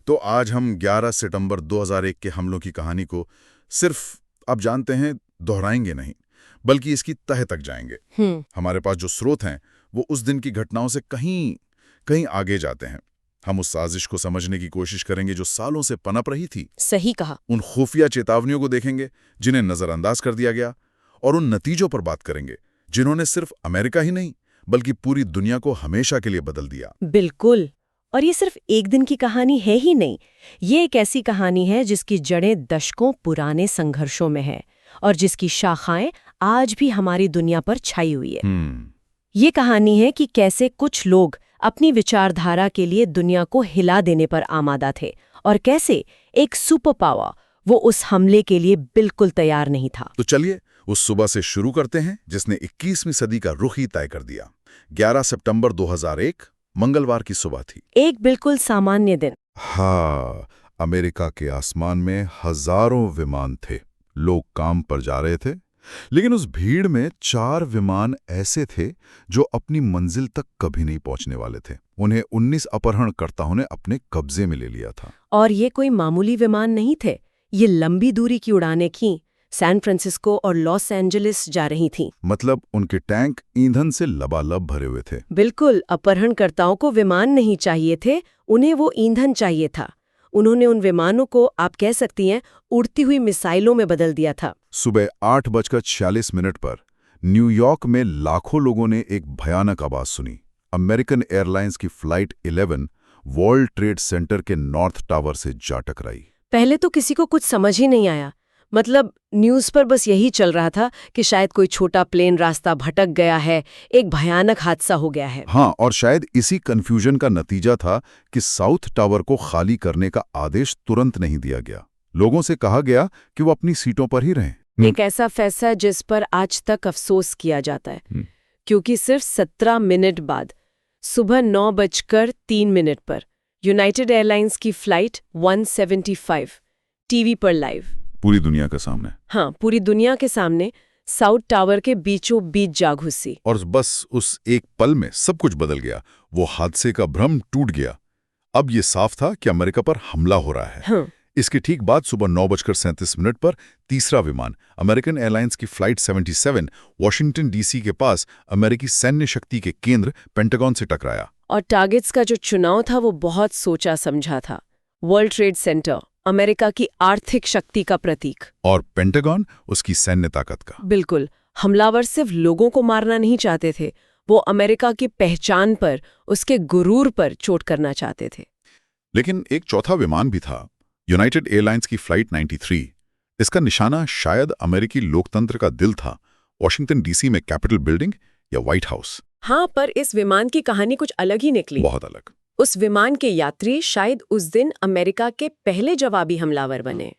तो आज हम 11 सितंबर 2001 के हमलों की कहानी को सिर्फ अब जानते हैं दोहराएंगे नहीं, बल्कि इसकी तह तक जाएंगे। हमारे पास जो स्रोत हैं वो उस दिन की घटनाओं से कहीं कहीं आगे जाते हैं। हम उस साजिश को समझने की कोशिश करेंगे जो सालों से पनप रही थी। सही कहा। उन खुफिया चेतावनियों को देखेंगे जिन्हें नजरअंदाज कर दिया गया, और उन नतीजों पर बात करेंगे जिन्होंने सिर्फ अमेरिका ही नहीं बल्कि पूरी दुनिया को हमेशा के लिए बदल दिया। बिल्कुल। और ये सिर्फ एक दिन की कहानी है ही नहीं, ये एक ऐसी कहानी है जिसकी जड़ें दशकों पुराने संघर्षों में है और जिसकी शाखाएं आज भी हमारी दुनिया पर छाई हुई है। ये कहानी है कि कैसे कुछ लोग अपनी विचारधारा के लिए दुनिया को हिला देने पर आमादा थे और कैसे एक सुपर पावर वो उस हमले के लिए बिल्कुल तैयार नहीं था। तो चलिए उस सुबह से शुरू करते हैं जिसने 21वीं सदी का रुख ही तय कर दिया। 11 सितंबर 2001 मंगलवार की सुबह थी। एक बिल्कुल सामान्य दिन। हाँ, अमेरिका के आसमान में हजारों विमान थे। लोग काम पर जा रहे थे, लेकिन उस भीड़ में 4 विमान ऐसे थे जो अपनी मंजिल तक कभी नहीं पहुंचने वाले थे। उन्हें 19 अपहरणकर्ताओं ने अपने कब्जे में ले लिया था। और ये कोई मामूली विमान नहीं थे, ये लंबी दूरी की उड़ानें की सैन फ्रांसिस्को और लॉस एंजलिस जा रही थीं। मतलब उनके टैंक ईंधन से लबालब भरे हुए थे। बिल्कुल। अपहरणकर्ताओं को विमान नहीं चाहिए थे, उन्हें वो ईंधन चाहिए था। उन्होंने उन विमानों को, आप कह सकती हैं, उड़ती हुई मिसाइलों में बदल दिया था। सुबह 8:46 पर न्यूयॉर्क में लाखों लोगों ने एक भयानक आवाज सुनी। अमेरिकन एयरलाइंस की फ्लाइट 11 वर्ल्ड ट्रेड सेंटर के नॉर्थ टावर से जा टकराई। पहले तो किसी को कुछ समझ ही नहीं आया। मतलब न्यूज़ पर बस यही चल रहा था कि शायद कोई छोटा प्लेन रास्ता भटक गया है, एक भयानक हादसा हो गया है। हाँ, और शायद इसी कंफ्यूजन का नतीजा था कि साउथ टावर को खाली करने का आदेश तुरंत नहीं दिया गया। लोगों से कहा गया कि वो अपनी सीटों पर ही रहें। एक ऐसा फैसला जिस पर आज तक अफसोस किया जाता है, क्योंकि सिर्फ 17 मिनट बाद सुबह 9:03 पर यूनाइटेड एयरलाइंस की फ्लाइट 175 टीवी पर लाइव, पूरी दुनिया के सामने। हाँ, पूरी दुनिया के सामने साउथ टावर के बीचों बीच जा घुसी। और बस उस एक पल में सब कुछ बदल गया। वो हादसे का भ्रम टूट गया। अब ये साफ था कि अमेरिका पर हमला हो रहा है। हाँ। इसके ठीक बाद सुबह 9:37 पर तीसरा विमान अमेरिकन एयरलाइंस की फ्लाइट 77 वॉशिंगटन डीसी के पास अमेरिकी सैन्य शक्ति के केंद्र पेंटागन से टकराया। और टारगेट्स का जो चुनाव था वो बहुत सोचा समझा था। वर्ल्ड ट्रेड सेंटर अमेरिका की आर्थिक शक्ति का प्रतीक, और पेंटागन उसकी सैन्य ताकत का। बिल्कुल। हमलावर सिर्फ लोगों को मारना नहीं चाहते थे, वो अमेरिका की पहचान पर, उसके गुरूर पर चोट करना चाहते थे। लेकिन एक चौथा विमान भी था, यूनाइटेड एयरलाइंस की फ्लाइट 93। इसका निशाना शायद अमेरिकी लोकतंत्र का दिल था, वॉशिंगटन डीसी में कैपिटल बिल्डिंग या व्हाइट हाउस। हाँ, पर इस विमान की कहानी कुछ अलग ही निकली। बहुत अलग। उस विमान के यात्री शायद उस दिन अमेरिका के पहले जवाबी हमलावर बने।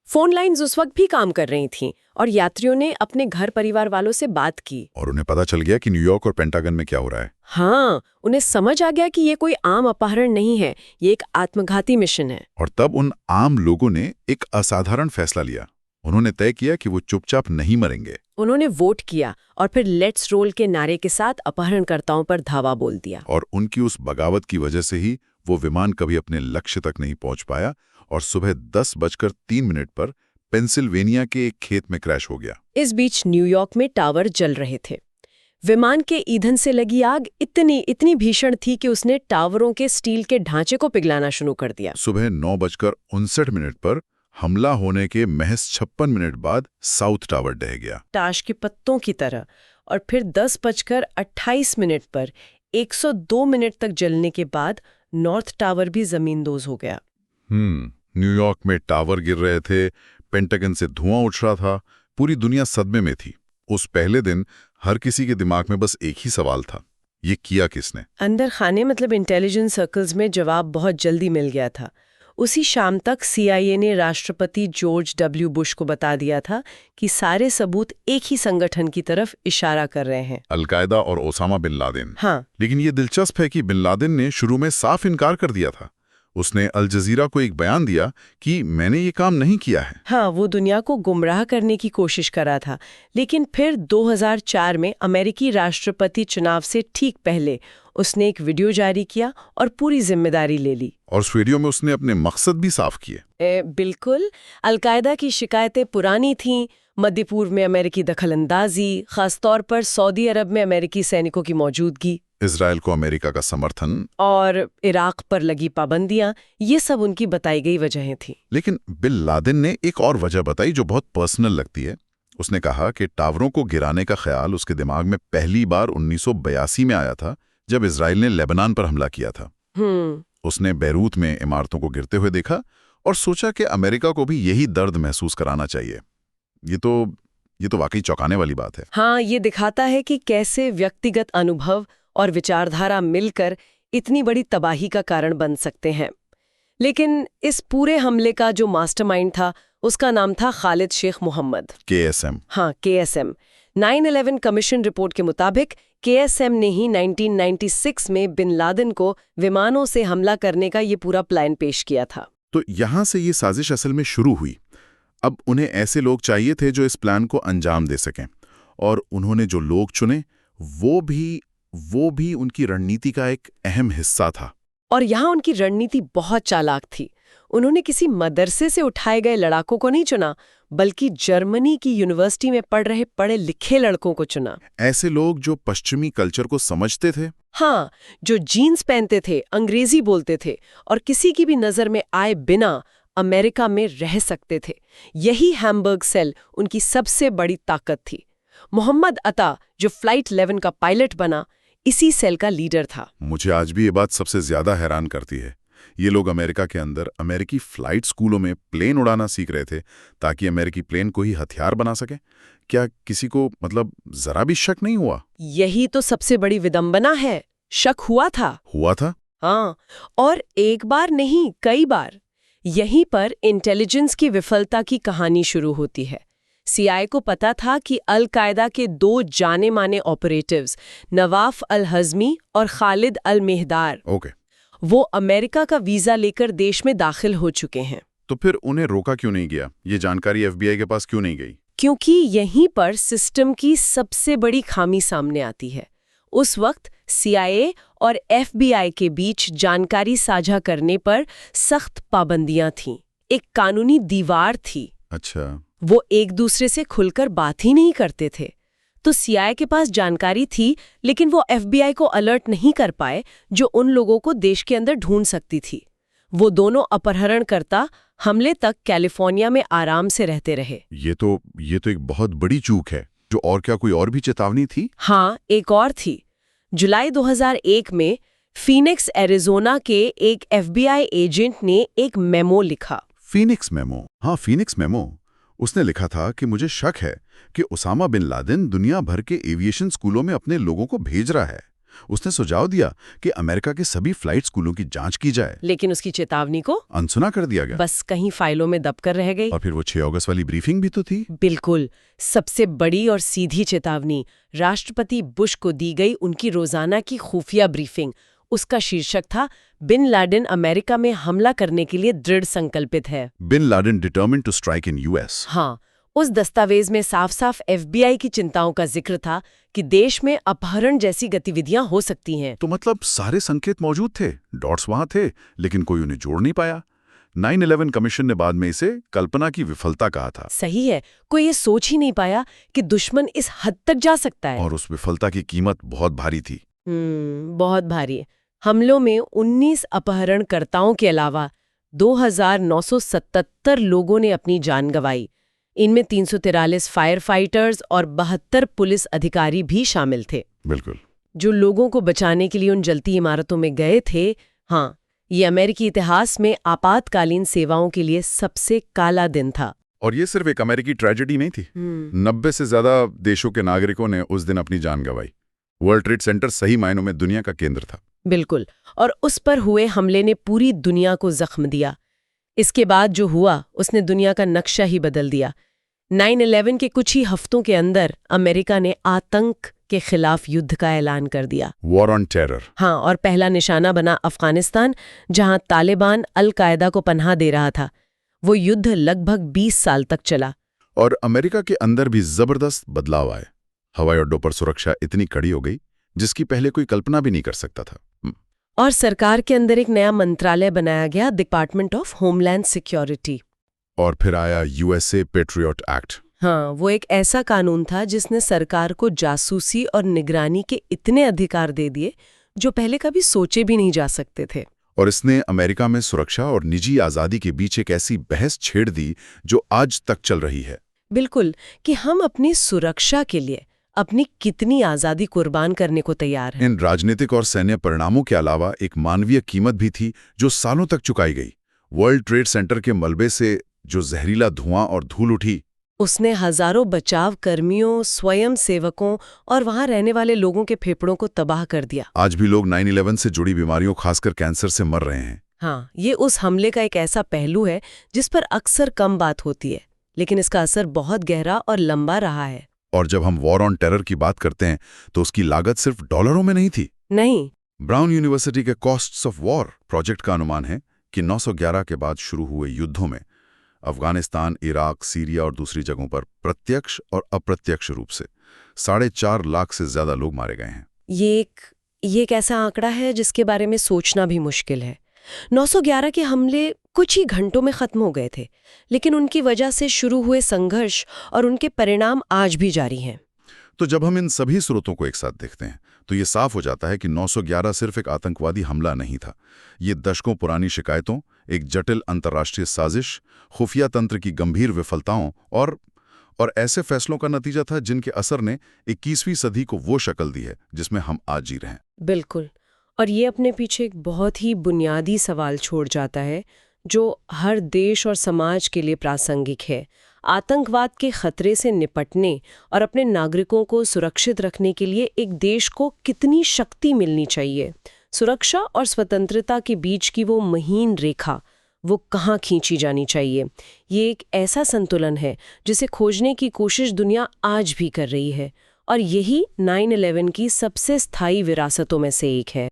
फोन लाइन्स उस वक्त भी काम कर रही थीं और यात्रियों ने अपने घर परिवार वालों से बात की। और उन्हें पता चल गया कि न्यूयॉर्क और पेंटागन में क्या हो रहा है। हाँ, उन्हें समझ आ गया कि ये कोई आम अपहरण नहीं है, ये एक आत्मघाती मिशन है। और तब उन आम लोगों ने एक असाधारण फैसला लिया। उन्होंने तय किया कि वो चुपचाप नहीं मरेंगे। उन्होंने वोट किया और फिर लेट्स रोल के नारे के साथ अपहरणकर्ताओं पर धावा बोल दिया। और उनकी उस बगावत की वजह से ही वो विमान कभी अपने लक्ष्य तक नहीं पहुंच पाया और सुबह 10:03 पर पेंसिल्वेनिया के एक खेत में क्रैश हो गया। इस बीच न्यूयॉर्क में टावर जल रहे थे। विमान के ईंधन से लगी आग इतनी भीषण थी कि उसने टावरों के स्टील के ढांचे को पिघलाना शुरू कर दिया। सुबह 9:59 पर हमला होने के महज 56 मिनट बाद साउथ टावर ढह गया, ताश के पत्तों की तरह। और फिर 10:28 पर 102 मिनट तक जलने के बाद नॉर्थ टावर भी जमींदोज हो गया। न्यूयॉर्क में टावर गिर रहे थे, पेंटागन से धुआं उठ रहा था, पूरी दुनिया सदमे में थी। उस पहले दिन हर किसी के दिमाग में बस एक ही सवाल था, ये किया किसने? अंदर खाने मतलब इंटेलिजेंस सर्कल्स में जवाब बहुत जल्दी मिल गया था। उसी शाम तक CIA ने राष्ट्रपति जॉर्ज W. बुश को बता दिया था कि सारे सबूत एक ही संगठन की तरफ इशारा कर रहे हैं, अल-कायदा और ओसामा बिन लादेन। हाँ। लेकिन ये दिलचस्प है कि बिन लादेन ने शुरू में साफ इनकार कर दिया था। उसने अल जजीरा को एक बयान दिया कि मैंने ये काम नहीं किया है। हाँ, वो दुनिया को गुमराह करने की कोशिश करा था। लेकिन फिर 2004 में अमेरिकी राष्ट्रपति चुनाव से ठीक पहले उसने एक वीडियो जारी किया और पूरी जिम्मेदारी ले ली। और उस वीडियो में उसने अपने मकसद भी साफ किए। बिल्कुल। अलकायदा की शिकायतें पुरानी थीं, मध्य पूर्व में अमेरिकी दखलंदाजी, खासतौर पर सऊदी अरब में अमेरिकी सैनिकों की मौजूदगी, इजराइल को अमेरिका का समर्थन और इराक पर लगी पाबंदियां, ये सब उनकी बताई गई वजहें थीं। लेकिन बिन लादेन ने एक और वजह बताई जो बहुत पर्सनल लगती है। उसने कहा कि टावरों को गिराने का ख्याल उसके दिमाग में पहली बार 1982 में आया था, जब इजराइल ने लेबनान पर हमला किया था। उसने बैरूत में इमारतों को गिरते हुए देखा और सोचा कि अमेरिका को भी यही दर्द महसूस कराना चाहिए। ये तो वाकई चौंकाने वाली बात है। हाँ, ये दिखाता है कि कैसे व्यक्तिगत अनुभव और विचारधारा मिलकर इतनी बड़ी तबाही का कारण बन सकते हैं। लेकिन इस पूरे हमले का जो मास्टरमाइंड था, उसका नाम था खालिद शेख मोहम्मद, KSM। हाँ, KSM। 9/11 कमीशन रिपोर्ट के मुताबिक KSM ने ही 1996 में बिन लादेन को विमानों से हमला करने का ये पूरा प्लान पेश किया था। तो यहां से ये साजिश असल में शुरू हुई। अब उन्हें ऐसे लोग चाहिए थे जो इस प्लान को अंजाम दे सकें, और उन्होंने जो लोग चुने वो भी उनकी रणनीति का एक अहम हिस्सा था। और यहाँ उनकी रणनीति बहुत चालाक थी। उन्होंने किसी मदरसे से उठाए गए लड़ाकों को नहीं चुना, बल्कि जर्मनी की यूनिवर्सिटी में पढ़ रहे पढ़े लिखे लड़कों को चुना। ऐसे लोग जो पश्चिमी कल्चर को समझते थे, हाँ, जो जीन्स पहनते थे, अंग्रेजी बोलते थे और किसी की भी नजर में आए बिना अमेरिका में रह सकते थे। यही हैम्बर्ग सेल उनकी सबसे बड़ी ताकत थी। मोहम्मद अता, जो फ्लाइट 11 का पायलट बना, इसी सेल का लीडर था। मुझे आज भी ये बात सबसे ज्यादा हैरान करती है। ये लोग अमेरिका के अंदर अमेरिकी फ्लाइट स्कूलों में प्लेन उड़ाना सीख रहे थे ताकि अमेरिकी प्लेन को ही हथियार बना सके। क्या किसी को जरा भी शक नहीं हुआ? यही तो सबसे बड़ी विडंबना है। शक हुआ था। हाँ, और एक बार नहीं, कई बार। यहीं पर इंटेलिजेंस की विफलता की कहानी शुरू होती है। CIA को पता था कि अल कायदा के 2 जाने माने ऑपरेटिव्स, नवाफ अल हज़मी और खालिद अल मेहदार, वो अमेरिका का वीजा लेकर देश में दाखिल हो चुके हैं। तो फिर उन्हें रोका क्यों नहीं गया? ये जानकारी FBI के पास क्यों नहीं गई? क्योंकि यहीं पर सिस्टम की सबसे बड़ी खामी सामने आती है। उस वक्त CIA और FBI के बीच जानकारी साझा करने पर सख्त पाबंदियां थीं। एक कानूनी दीवार थी। अच्छा। वो एक दूसरे से खुलकर बात ही नहीं करते थे। तो CIA के पास जानकारी थी, लेकिन वो FBI को अलर्ट नहीं कर पाए, जो उन लोगों को देश के अंदर ढूंढ सकती थी। वो दोनों अपहरणकर्ता हमले तक कैलिफोर्निया में आराम से रहते रहे। ये तो एक बहुत बड़ी चूक है। क्या कोई और भी चेतावनी थी? हाँ, एक और थी। जुलाई 2001 में फीनिक्स, एरिजोना के एक FBI एजेंट ने एक मेमो लिखा। Phoenix memo? हाँ, फीनिक्स मेमो। उसने लिखा था कि मुझे शक है कि उसामा बिन लादेन दुनिया भर के एविएशन स्कूलों में अपने लोगों को भेज रहा है। उसने सुझाव दिया कि अमेरिका के सभी फ्लाइट स्कूलों की जांच की जाए। लेकिन उसकी चेतावनी को अनसुना कर दिया गया। बस कहीं फाइलों में दबकर रह गई। और फिर वो 6 अगस्त वाली ब्रीफिंग भी तो थी। बिल्कुल, सबसे बड़ी और सीधी चेतावनी राष्ट्रपति बुश को दी गई उनकी रोजाना की खुफिया ब्रीफिंग। उसका शीर्षक था, बिन लादेन अमेरिका में हमला करने के लिए दृढ़ संकल्पित है। Bin Laden determined to strike in US। हाँ, उस दस्तावेज में साफ साफ FBI की चिंताओं का जिक्र था कि देश में अपहरण जैसी गतिविधियां हो सकती हैं। तो सारे संकेत मौजूद थे, डॉट्स वहां थे, लेकिन कोई उन्हें जोड़ नहीं पाया। 9/11 कमीशन ने बाद में इसे कल्पना की विफलता कहा था। सही है, कोई ये सोच ही नहीं पाया कि दुश्मन इस हद तक जा सकता है। और उस विफलता की कीमत बहुत भारी थी। बहुत भारी। हमलों में 19 अपहरणकर्ताओं के अलावा 2,977 लोगों ने अपनी जान गंवाई। इनमें 343 फायर फाइटर्स और 72 पुलिस अधिकारी भी शामिल थे। बिल्कुल। जो लोगों को बचाने के लिए उन जलती इमारतों में गए थे, हाँ, ये अमेरिकी इतिहास में आपातकालीन सेवाओं के लिए सबसे काला दिन था। और ये सिर्फ एक अमेरिकी ट्रेजेडी नहीं थी। 90 से ज्यादा देशों के नागरिकों ने उस दिन अपनी जान गंवाई। वर्ल्ड ट्रेड सेंटर सही मायनों में दुनिया का केंद्र था। बिल्कुल, और उस पर हुए हमले ने पूरी दुनिया को जख्म दिया। इसके बाद जो हुआ उसने दुनिया का नक्शा ही बदल दिया। 9/11 के कुछ ही हफ्तों के अंदर अमेरिका ने आतंक के खिलाफ युद्ध का ऐलान कर दिया। War on terror. हाँ, और पहला निशाना बना अफगानिस्तान, जहां तालिबान अल कायदा को पनाह दे रहा था। वो युद्ध लगभग 20 साल तक चला। और अमेरिका के अंदर भी जबरदस्त बदलाव आए। हवाई अड्डों पर सुरक्षा इतनी कड़ी हो गई जिसकी पहले कोई कल्पना भी नहीं कर सकता था। और सरकार के अंदर एक नया मंत्रालय बनाया गया, डिपार्टमेंट ऑफ होमलैंड सिक्योरिटी। और फिर आया यूएसए पेट्रियट एक्ट। हाँ, वो एक ऐसा कानून था जिसने सरकार को जासूसी और निगरानी के इतने अधिकार दे दिए जो पहले कभी सोचे भी नहीं जा सकते थे। और इसने अमेरिका में सुरक्षा और निजी आज़ादी के बीच एक ऐसी बहस छेड़ दी जो आज तक चल रही है। बिल्कुल, कि हम अपनी सुरक्षा के लिए अपनी कितनी आज़ादी कुर्बान करने को तैयार हैं। इन राजनीतिक और सैन्य परिणामों के अलावा एक मानवीय कीमत भी थी जो सालों तक चुकाई गई। वर्ल्ड ट्रेड सेंटर के मलबे से जो जहरीला धुआं और धूल उठी, उसने हजारों बचाव कर्मियों, स्वयं सेवकों और वहां रहने वाले लोगों के फेफड़ों को तबाह कर दिया। आज भी लोग 9/11 से जुड़ी बीमारियों, खासकर कैंसर से मर रहे हैं। हाँ, ये उस हमले का एक ऐसा पहलू है जिस पर अक्सर कम बात होती है, लेकिन इसका असर बहुत गहरा और लंबा रहा है। और जब हम वॉर ऑन टेरर की बात करते हैं तो उसकी लागत सिर्फ डॉलरों में नहीं थी। नहीं, ब्राउन यूनिवर्सिटी के कॉस्ट्स ऑफ वॉर प्रोजेक्ट का अनुमान है कि 911 के बाद शुरू हुए युद्धों में अफगानिस्तान, इराक, सीरिया और दूसरी जगहों पर प्रत्यक्ष और अप्रत्यक्ष रूप से 4.5 लाख से ज्यादा लोग मारे गए हैं। ये एक ऐसा आंकड़ा है जिसके बारे में सोचना भी मुश्किल है। 911 के हमले कुछ ही घंटों में खत्म हो गए थे, लेकिन उनकी वजह से शुरू हुए संघर्ष और उनके परिणाम आज भी जारी हैं। तो जब हम इन सभी स्रोतों को एक साथ देखते हैं तो ये साफ हो जाता है कि 911 सिर्फ एक आतंकवादी हमला नहीं था। ये दशकों पुरानी शिकायतों, एक जटिल अंतर्राष्ट्रीय साजिश, खुफिया तंत्र की गंभीर विफलताओं और ऐसे फैसलों का नतीजा था जिनके असर ने 21वीं सदी को वो शक्ल दी है जिसमें हम आज जी रहे हैं। बिल्कुल, और ये अपने पीछे एक बहुत ही बुनियादी सवाल छोड़ जाता है जो हर देश और समाज के लिए प्रासंगिक है। आतंकवाद के खतरे से निपटने और अपने नागरिकों को सुरक्षित रखने के लिए एक देश को कितनी शक्ति मिलनी चाहिए? सुरक्षा और स्वतंत्रता के बीच की वो महीन रेखा, वो कहाँ खींची जानी चाहिए? ये एक ऐसा संतुलन है जिसे खोजने की कोशिश दुनिया आज भी कर रही है, और यही 9/11 की सबसे स्थायी विरासतों में से एक है।